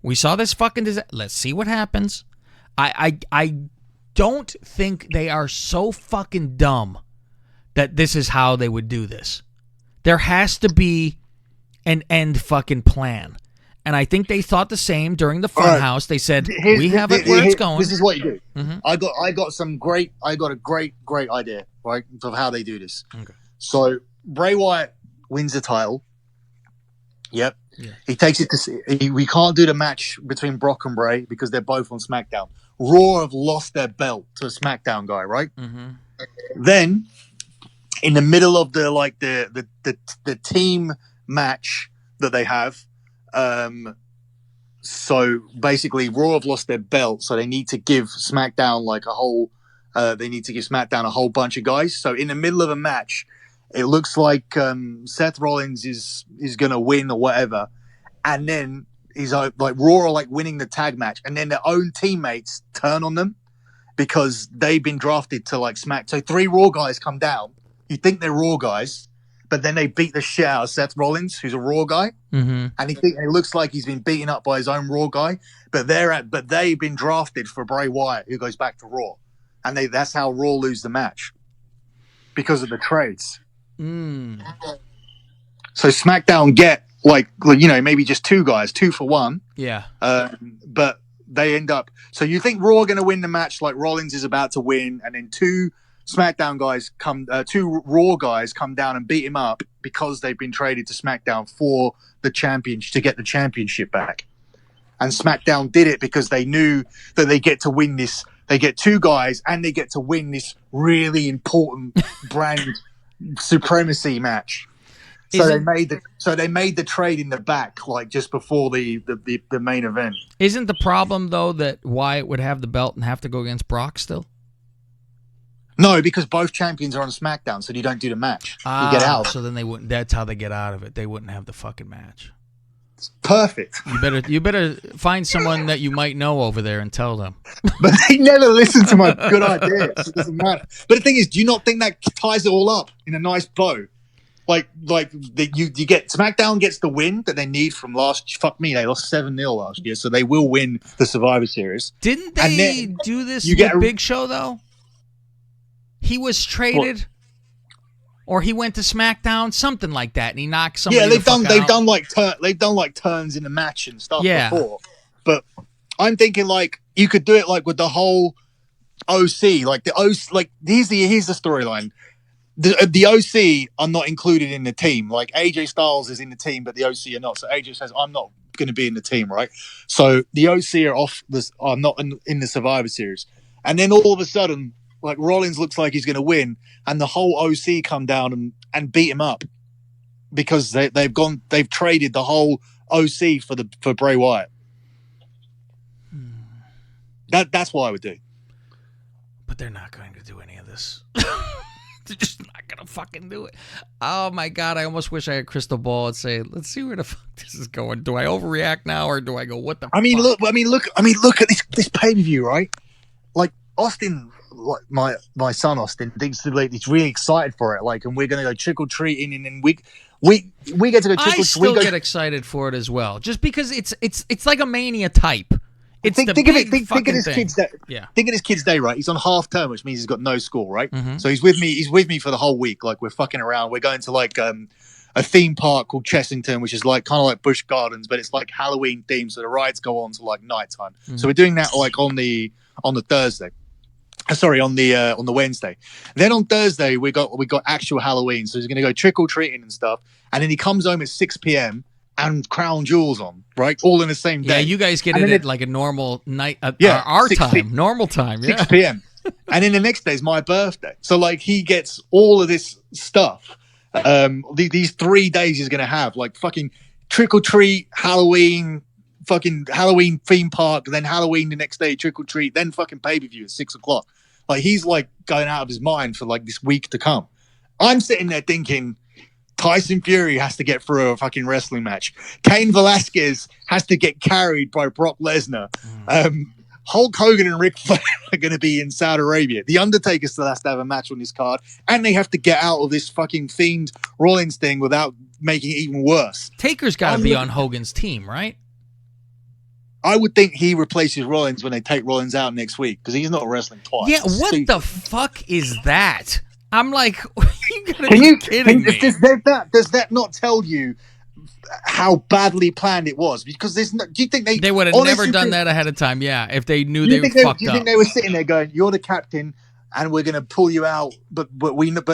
we saw this fucking disaster. Let's see what happens. I don't think they are so fucking dumb that this is how they would do this. There has to be an end fucking plan. And I think they thought the same during the Funhouse. Right. They said, we have it where it's going. This is what you do. Mm-hmm. I got a great idea, right, of how they do this. Okay. So Bray Wyatt wins the title. Yep. Yeah. He takes it to. We can't do the match between Brock and Bray because they're both on SmackDown. Raw have lost their belt to a SmackDown guy, right? Mm-hmm. Then, in the middle of the team match that they have, so basically Raw have lost their belt, so they need to give SmackDown like a whole. They need to give SmackDown a whole bunch of guys. So in the middle of a match, it looks like Seth Rollins is going to win or whatever, and then he's like Raw are like winning the tag match, and then their own teammates turn on them because they've been drafted to like Smack. So 3 Raw guys come down. You think they're Raw guys, but then they beat the shit out of Seth Rollins, who's a Raw guy, mm-hmm. and it looks like he's been beaten up by his own Raw guy. But they've been drafted for Bray Wyatt, who goes back to Raw, and that's how Raw lose the match because of the trades. Mm. So SmackDown get like maybe just two guys, 2-for-1. Yeah. But they end up. So you think Raw are going to win the match? Like Rollins is about to win, and then two Raw guys come down and beat him up because they've been traded to SmackDown for the championship to get the championship back. And SmackDown did it because they knew that they get to win this. They get two guys and they get to win this really important brand supremacy match. So they made the trade in the back, like just before the main event. Isn't the problem though that Wyatt would have the belt and have to go against Brock still? No, because both champions are on SmackDown, so you don't do the match. You get out. So then they wouldn't. That's how they get out of it. They wouldn't have the fucking match. It's perfect. You better find someone that you might know over there and tell them. But they never listen to my good ideas. It doesn't matter. But the thing is, do you not think that ties it all up in a nice bow? You get SmackDown gets the win that they need from last. Fuck me, they lost 7-0 last year, so they will win the Survivor Series. Didn't they do this with Big Show though? He was traded. What? Or he went to SmackDown, something like that, and he knocked somebody. Yeah, they've done like turns in the match and stuff before. But I'm thinking like you could do it like with the whole OC, like the OC. Like here's the storyline. The OC are not included in the team. Like AJ Styles is in the team, but the OC are not. So AJ says, "I'm not going to be in the team," right? So the OC are not in the Survivor Series, and then all of a sudden, like Rollins looks like he's going to win, and the whole OC come down and beat him up because they've traded the whole OC for Bray Wyatt. That's what I would do. But they're not going to do any of this. They're just not going to fucking do it. Oh my God, I almost wish I had a crystal ball and say, let's see where the fuck this is going. Do I overreact now or do I go, what the fuck? Look at this pay-per-view, right? Like Austin, like my son Austin thinks that like, he's really excited for it. Like, and we're going to go trick-or-treating and then we get to go trick-or-treat. I still get excited for it as well. Just because it's like a Mania type. Think of his kid's day, right? He's on half term, which means he's got no school, right? Mm-hmm. So he's with me for the whole week. Like we're fucking around. We're going to like a theme park called Chessington, which is like kind of like Busch Gardens, but it's like Halloween themed. So the rides go on to like nighttime. Mm-hmm. So we're doing that like on the Thursday. Sorry, on the Wednesday. Then on Thursday we got actual Halloween. So he's going to go trick or treating and stuff. And then he comes home at 6 p.m. and Crown Jewels on, right? All in the same day. Yeah, you guys get it at like a normal night, our time, normal time. 6 p.m. And then the next day is my birthday. So like he gets all of this stuff. These 3 days he's going to have like fucking trick or treat, Halloween, fucking Halloween theme park, then Halloween the next day, trick or treat, then fucking pay-per-view at 6 o'clock. Like he's like going out of his mind for like this week to come. I'm sitting there thinking, Tyson Fury has to get through a fucking wrestling match. Cain Velasquez has to get carried by Brock Lesnar. Hulk Hogan and Ric Flair are going to be in Saudi Arabia. The Undertaker still has to have a match on this card. And they have to get out of this fucking Fiend Rollins thing without making it even worse. Taker's got to be on Hogan's team, right? I would think he replaces Rollins when they take Rollins out next week because he's not wrestling twice. Yeah, what the fuck is that? I'm like, you gotta be kidding me. Does that not tell you how badly planned it was? Because do you think they would have never done that ahead of time? Yeah, if they knew they were fucked up. Do you think they were sitting there going, "You're the captain, and we're going to pull you out, but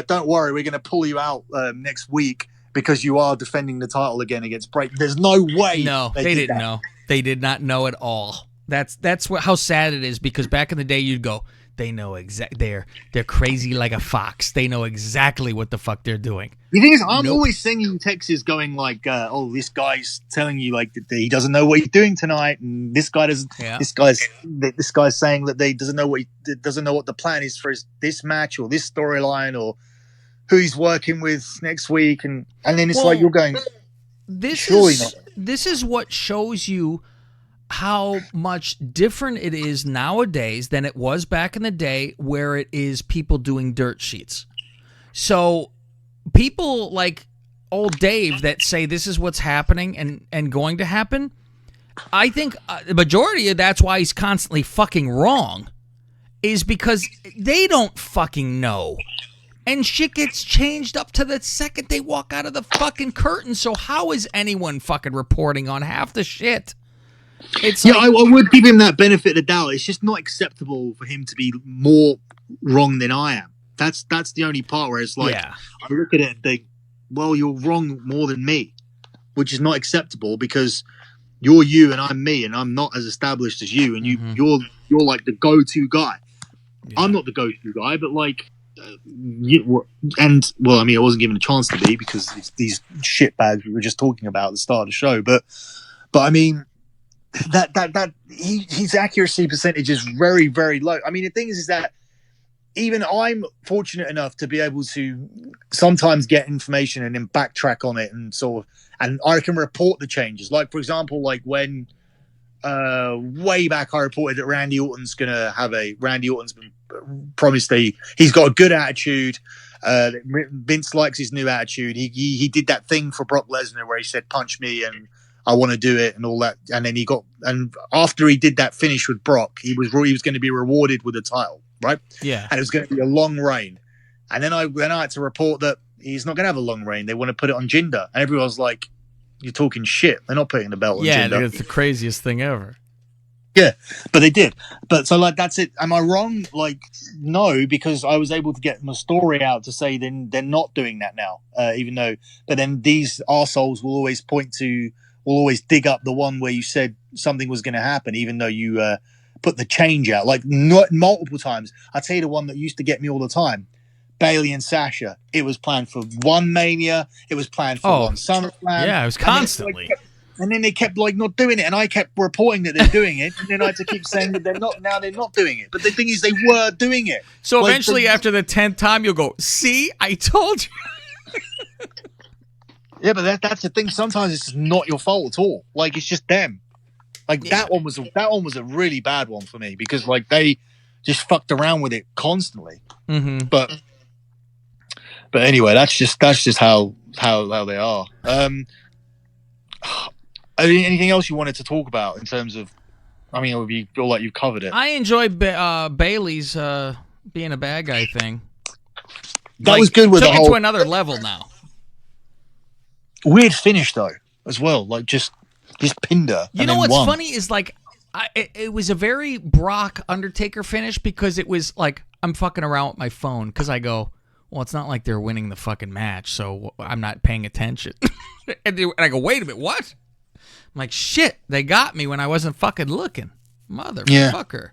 don't worry, we're going to pull you out next week because you are defending the title again against Bray." There's no way. No, they didn't know. They did not know at all. That's how sad it is because back in the day you'd go, they know they're crazy like a fox. They know exactly what the fuck they're doing. The thing is, I'm always sending texts going like, "Oh, this guy's telling you like that he doesn't know what he's doing tonight, and this guy doesn't. Yeah. This guy's saying that they doesn't know what the plan is for this match or this storyline or who he's working with next week." And then it's like you're going, This is what shows you how much different it is nowadays than it was back in the day where it is people doing dirt sheets. So people like old Dave that say this is what's happening and going to happen, I think the majority of that's why he's constantly fucking wrong is because they don't fucking know. And shit gets changed up to the second they walk out of the fucking curtain. So how is anyone fucking reporting on half the shit? It's I would give him that benefit of the doubt. It's just not acceptable for him to be more wrong than I am. That's the only part where it's like, I look at it and think, well, you're wrong more than me, which is not acceptable because you're you and I'm me, and I'm not as established as you, and you're like the go-to guy. Yeah. I'm not the go-to guy, but like, I wasn't given a chance to be because it's these shitbags we were just talking about at the start of the show. But I mean, his accuracy percentage is very, very low. I mean, the thing is that even I'm fortunate enough to be able to sometimes get information and then backtrack on it and and I can report the changes. Like, for example, like when way back I reported that Randy Orton's been promised he's got a good attitude. Vince likes his new attitude. He did that thing for Brock Lesnar where he said, punch me and I want to do it and all that. And then after he did that finish with Brock, he was going to be rewarded with a title. Right? Yeah. And it was going to be a long reign. And then I had to report that he's not going to have a long reign. They want to put it on Jinder. And everyone was like, you're talking shit. They're not putting the belt on Jinder. Yeah, it's the craziest thing ever. Yeah, but they did. But so, like, that's it. Am I wrong? Like, no, because I was able to get my story out to say then they're not doing that now, even though. But then these arseholes will always dig up the one where you said something was going to happen, even though you put the change out, like multiple times. I tell you the one that used to get me all the time, Bayley and Sasha. It was planned for one Mania. It was planned for one SummerSlam. Yeah, it was constantly. And then they kept like not doing it, and I kept reporting that they're doing it, and then I had to keep saying that they're not. Now they're not doing it. But the thing is, they were doing it. So like, eventually, after the 10th time, you'll go, "See, I told you." Yeah, but that's the thing. Sometimes it's not your fault at all. Like it's just them. Like that one was a really bad one for me because like they just fucked around with it constantly. Mm-hmm. But anyway, that's just how they are. Anything else you wanted to talk about in terms of? I mean, you feel like you've covered it. I enjoy Bayley's being a bad guy thing. That was good with took it to another level now. Weird finish though, as well. Like just pinned her. You know what's funny is like it was a very Brock Undertaker finish because it was like I'm fucking around with my phone because I go, well, it's not like they're winning the fucking match, so I'm not paying attention. and I go, wait a minute, what? I'm like, shit, they got me when I wasn't fucking looking, motherfucker.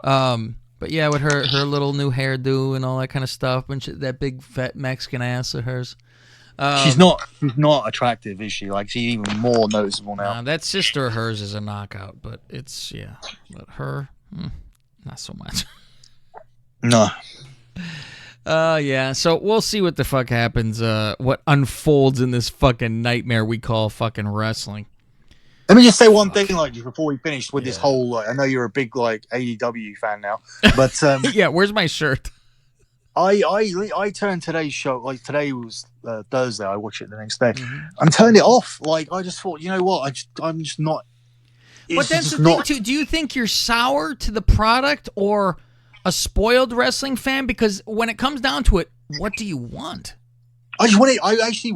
Yeah. But yeah, with her little new hairdo and all that kind of stuff, and that big fat Mexican ass of hers. She's not attractive, is she? Like, she's even more noticeable now. That sister of hers is a knockout, but but her, not so much. No. Yeah, so we'll see what the fuck happens, what unfolds in this fucking nightmare we call fucking wrestling. Let me just say one thing, like, before we finish with this whole, like, I know you're a big, like, AEW fan now, but... yeah, where's my shirt? I turned today's show, like, today was Thursday, I watched it the next day. Mm-hmm. I turned it off. Like, I just thought, you know what, I'm just not... But that's the thing, too. Do you think you're sour to the product or a spoiled wrestling fan? Because when it comes down to it, what do you want? I just want it.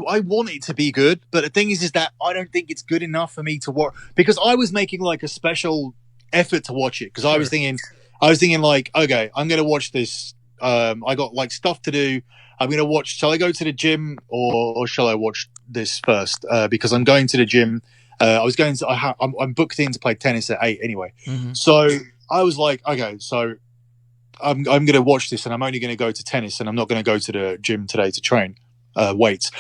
I want it to be good, but the thing is that I don't think it's good enough for me to watch. Because I was making like a special effort to watch it because I was thinking like, okay, I'm gonna watch this. I got like stuff to do. I'm gonna watch. Shall I go to the gym or shall I watch this first? Because I'm going to the gym. I'm booked in to play tennis at 8 anyway. Mm-hmm. So I was like, okay, so I'm going to watch this, and I'm only going to go to tennis, and I'm not going to go to the gym today to train weights.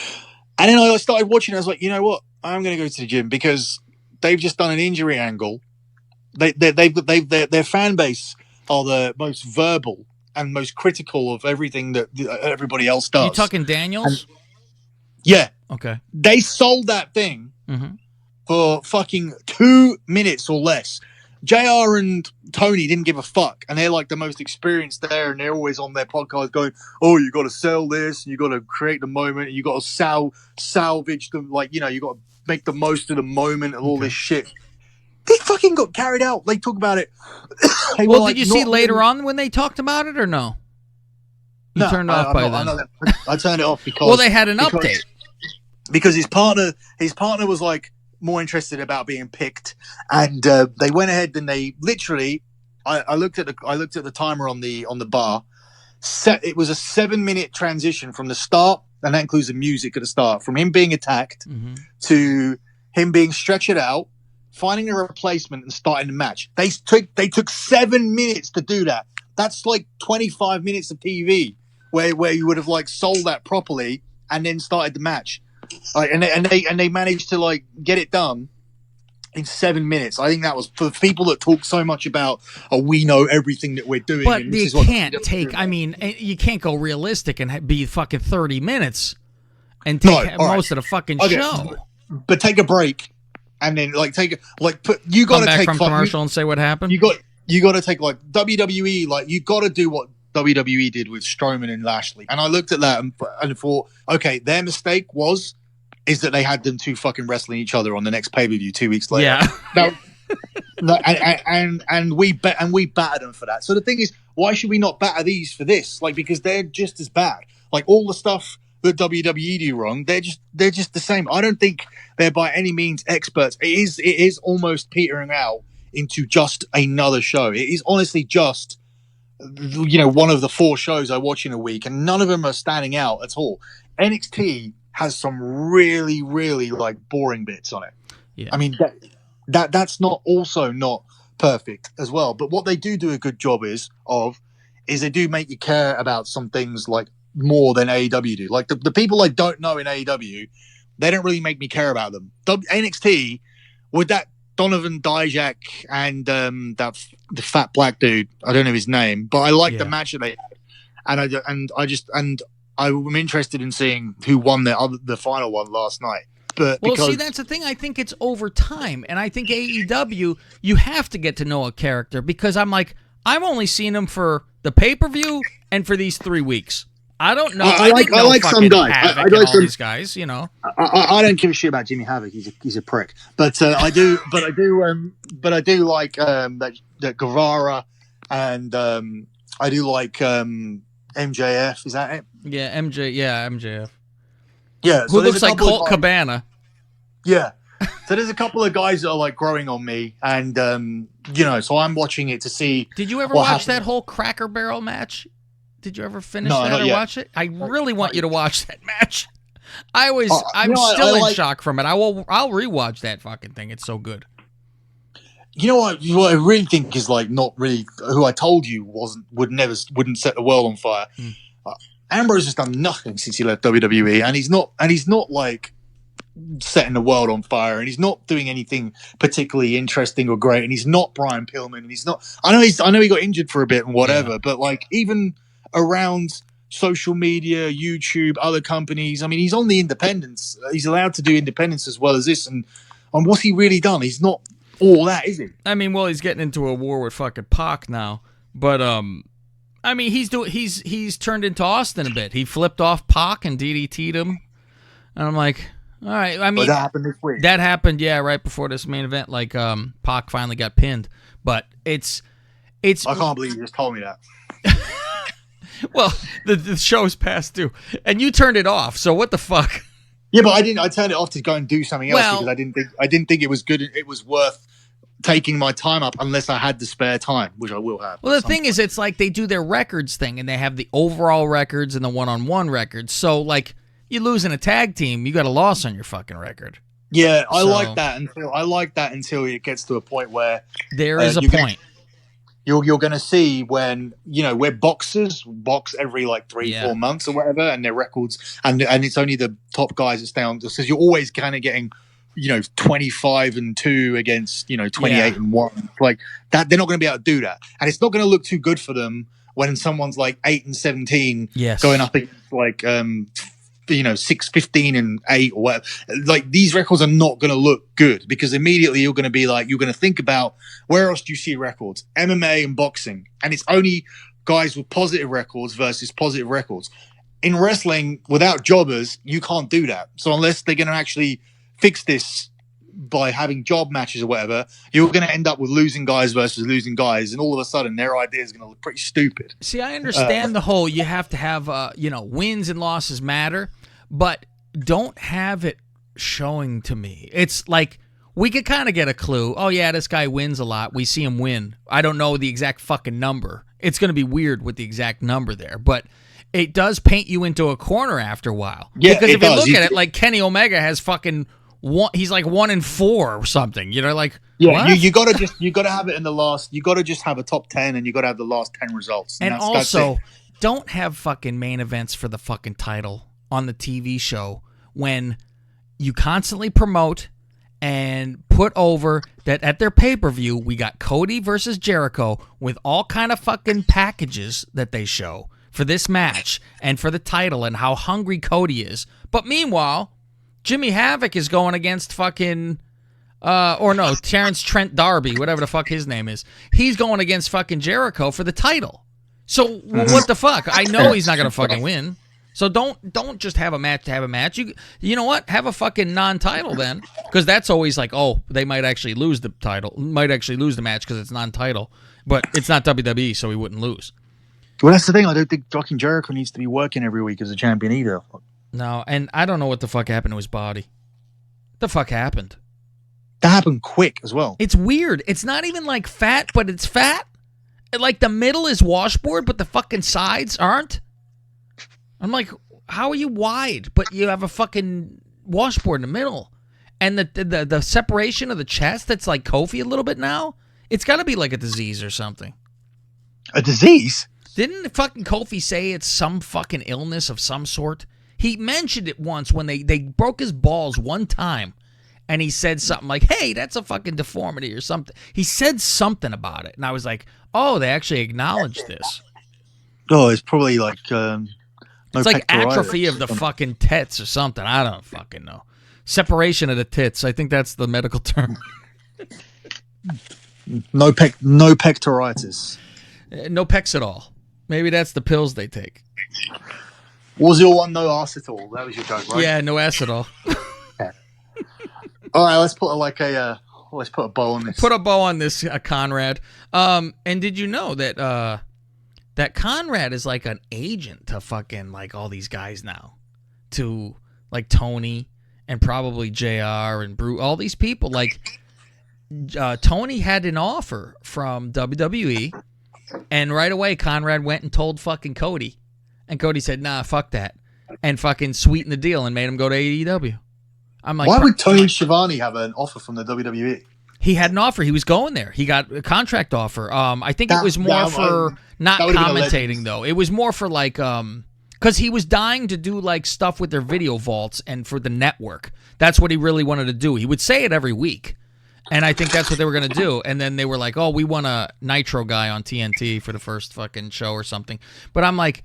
And then I started watching. I was like, you know what? I'm going to go to the gym because they've just done an injury angle. Their fan base are the most verbal and most critical of everything that everybody else does. You talking Daniels? Yeah. Okay. They sold that thing for fucking 2 minutes or less. JR and Tony didn't give a fuck, and they're like the most experienced there, and they're always on their podcast going, oh, you got to sell this, and you got to create the moment, and you got to salvage them, like, you know, you got to make the most of the moment and all this shit. They fucking got carried out. They talk about it. Well, did you see later on when they talked about it or no? You turned it off by then. I turned it off because well, they had an update because his partner was like more interested about being picked, and they went ahead and they literally. I looked at the timer on the bar. It was a 7-minute transition from the start, and that includes the music at the start, from him being attacked to him being stretchered out, finding a replacement, and starting the match. They took 7 minutes to do that. That's like 25 minutes of TV where you would have like sold that properly and then started the match. And they managed to like get it done in 7 minutes. I think that was for people that talk so much about, we know everything that we're doing. But you can't take, I mean, you can't go realistic and be fucking 30 minutes and take most of the fucking show. But take a break and then like you got to come back from commercial and say what happened. You got to take like WWE, like you got to do what WWE did with Strowman and Lashley. And I looked at that and thought, okay, their mistake is that they had them two fucking wrestling each other on the next pay-per-view 2 weeks later. Yeah. and we battered them for that. So the thing is, why should we not batter these for this? Like, because they're just as bad. Like all the stuff that WWE do wrong, they're just the same. I don't think they're by any means experts. It is almost petering out into just another show. It is honestly just, one of the 4 shows I watch in a week, and none of them are standing out at all. NXT has some really, really like boring bits on it. Yeah. I mean, that's not perfect as well. But what they do a good job is they do make you care about some things like more than AEW do. Like the people I don't know in AEW, they don't really make me care about them. NXT with that Donovan Dijak and the fat black dude, I don't know his name, but I like the match that they had, and I'm interested in seeing who won the final one last night. But see, that's the thing. I think it's over time, and I think AEW, you have to get to know a character, because I'm like, I've only seen him for the pay-per-view and for these 3 weeks. I don't know. I like some guys. I like all these guys. I don't give a shit about Jimmy Havoc. He's a prick. But I do like that Guevara, and I do like MJF. Is that it? Yeah, MJF. Yeah, who looks like Colt Cabana. Yeah. So there's a couple of guys that are like growing on me, and so I'm watching it to see. Did you ever watch that whole Cracker Barrel match? Did you ever finish that or watch it? I really want you to watch that match. I'm still in shock from it. I'll rewatch that fucking thing. It's so good. You know what I really think is like not really who I told you wouldn't set the world on fire. Ambrose has done nothing since he left WWE, and he's not like setting the world on fire, and he's not doing anything particularly interesting or great, and he's not Brian Pillman, and he's not. I know he got injured for a bit and whatever, but like even around social media, YouTube, other companies, I mean, he's on the independents. He's allowed to do independents as well as this, and what's he really done? He's not all that, is he? I mean, well, he's getting into a war with fucking Pac now, but I mean, he's turned into Austin a bit. He flipped off Pac and DDT'd him, and I'm like, all right. I mean, that happened this week. That happened, right before this main event. Like, Pac finally got pinned, but it's. I can't believe you just told me that. Well, the show's past due, and you turned it off. So what the fuck? Yeah, but I didn't. I turned it off to go and do something else because I didn't think it was good. It was worth taking my time up unless I had the spare time, which I will have. Well, the thing is, it's like they do their records thing, and they have the overall records and the one-on-one records. So, like, you lose in a tag team, you got a loss on your fucking record. Yeah, I like that until it gets to a point where there is a point. You're going to see when, where boxers box every like 3-4 months or whatever, and their records, and it's only the top guys that stay on, because you're always kind of getting, 25-2 against, 28-1. Like that, they're not going to be able to do that. And it's not going to look too good for them when someone's like 8-17 going up against like, 6-15-8 or whatever. Like these records are not going to look good, because immediately you're going to be like, you're going to think about where else do you see records? MMA and boxing. And it's only guys with positive records versus positive records. In wrestling, without jobbers, you can't do that. So unless they're going to actually fix this by having job matches or whatever, you're going to end up with losing guys versus losing guys, and all of a sudden their idea is going to look pretty stupid. See, I understand the whole you have to have wins and losses matter, but don't have it showing to me. It's like we could kind of get a clue. Oh yeah, this guy wins a lot. We see him win. I don't know the exact fucking number. It's going to be weird with the exact number there, but it does paint you into a corner after a while. Yeah, because if it you does. look at it, like Kenny Omega has fucking he's like 1-4 or something. Like yeah, what? you gotta have it in the last. You gotta just have a top 10, and you gotta have the last 10 results. And that's also, it. don't have fucking main events for the fucking title on the TV show when you constantly promote and put over that at their pay-per-view we got Cody versus Jericho with all kind of fucking packages that they show for this match and for the title and how hungry Cody is. But meanwhile, Jimmy Havoc is going against fucking Terrence Trent D'Arby, whatever the fuck his name is. He's going against fucking Jericho for the title. So what the fuck? I know he's not gonna fucking win. So don't just have a match to have a match. You know what? Have a fucking non-title then, because that's always like, oh, they might actually lose the title, might actually lose the match because it's non-title, but it's not WWE, so he wouldn't lose. Well, that's the thing. I don't think fucking Jericho needs to be working every week as a champion either. No, and I don't know what the fuck happened to his body. The fuck happened? That happened quick as well. It's weird. It's not even like fat, but it's fat. Like the middle is washboard, but the fucking sides aren't. I'm like, how are you wide, but you have a fucking washboard in the middle? And the separation of the chest that's like Kofi a little bit now? It's got to be like a disease or something. A disease? Didn't fucking Kofi say it's some fucking illness of some sort? He mentioned it once when they broke his balls one time, and he said something like, hey, that's a fucking deformity or something. He said something about it, and I was like, oh, they actually acknowledged this. Oh, it's probably like... it's like atrophy of the fucking tits or something. I don't fucking know. Separation of the tits. I think that's the medical term. No pectoritis. No pecs at all. Maybe that's the pills they take. What was your one? No ass at all. That was your joke, right? Yeah, no ass at all. All right, let's put a bow on this. Put a bow on this, Conrad. And did you know that that Conrad is like an agent to fucking like all these guys now, to like Tony and probably JR and Brew, all these people. Like Tony had an offer from WWE, and right away Conrad went and told fucking Cody, and Cody said, "Nah, fuck that," and fucking sweetened the deal and made him go to AEW. I'm like, why would Tony Schiavone have an offer from the WWE? He had an offer. He was going there. He got a contract offer. I think it was more for not commentating, though. It was more for like, because he was dying to do like stuff with their video vaults and for the network. That's what he really wanted to do. He would say it every week, and I think that's what they were going to do. And then they were like, oh, we want a Nitro guy on TNT for the first fucking show or something. But I'm like,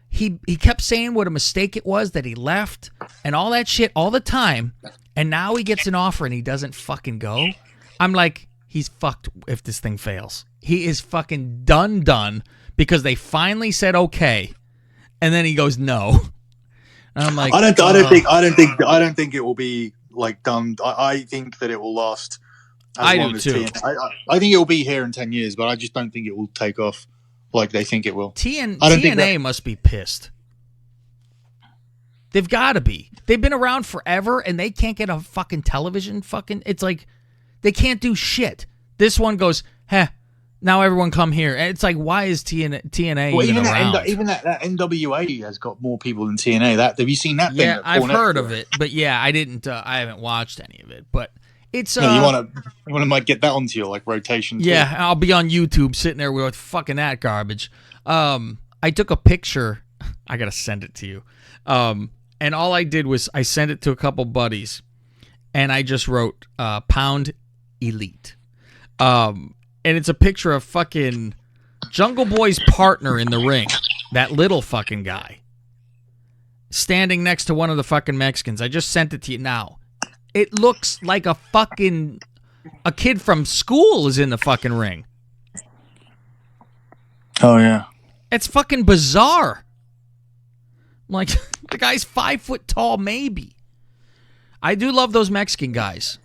he kept saying what a mistake it was that he left and all that shit all the time, and now he gets an offer and he doesn't fucking go. I'm like, he's fucked if this thing fails. He is fucking done because they finally said okay, and then he goes no. And I'm like, I don't think it will be like done. I think that it will last. I do too. I think it will be here in 10 years, but I just don't think it will take off like they think it will. TNA must be pissed. They've got to be. They've been around forever, and they can't get a fucking television. It's like. They can't do shit. This one goes, now everyone come here. And it's like, why is TNA even around? Even that NWA has got more people than TNA. Have you seen that thing? Yeah, I've heard of it. But yeah, I haven't watched any of it. But it's... you want to might get that onto your like rotation too. Yeah, I'll be on YouTube sitting there with fucking that garbage. I took a picture. I got to send it to you. And all I did was I sent it to a couple buddies. And I just wrote, Pound Elite. And it's a picture of fucking Jungle Boy's partner in the ring. That little fucking guy. Standing next to one of the fucking Mexicans. I just sent it to you now. It looks like a kid from school is in the fucking ring. Oh, yeah. It's fucking bizarre. Like, the guy's 5 foot tall, maybe. I do love those Mexican guys.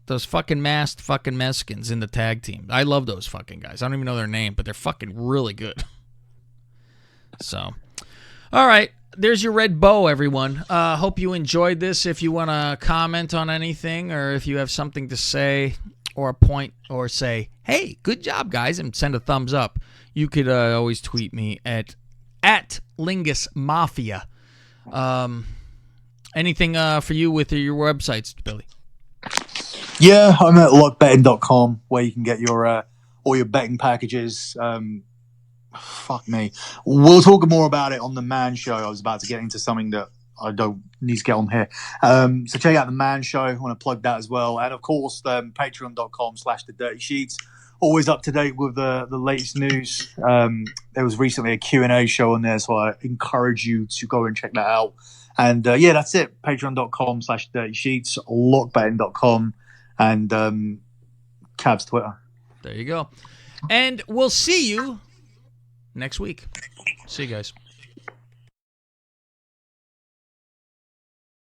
Those fucking masked fucking Mexicans in the tag team. I love those fucking guys. I don't even know their name, but they're fucking really good. So, all right. There's your red bow, everyone. Hope you enjoyed this. If you want to comment on anything, or if you have something to say or a point, or say, hey, good job, guys, and send a thumbs up, you could always tweet me at Lingus Mafia. Anything for you with your websites, Billy? Yeah, I'm at luckbetting.com, where you can get your all your betting packages. Fuck me. We'll talk more about it on the Man Show. I was about to get into something that I don't need to get on here. So check out the Man Show. I want to plug that as well. And of course, patreon.com/thedirtysheets. Always up to date with the latest news. There was recently a Q&A show on there, so I encourage you to go and check that out. And yeah, that's it. Patreon.com/dirtysheets, lockbetting.com, and Cavs Twitter. There you go. And we'll see you next week. See you guys.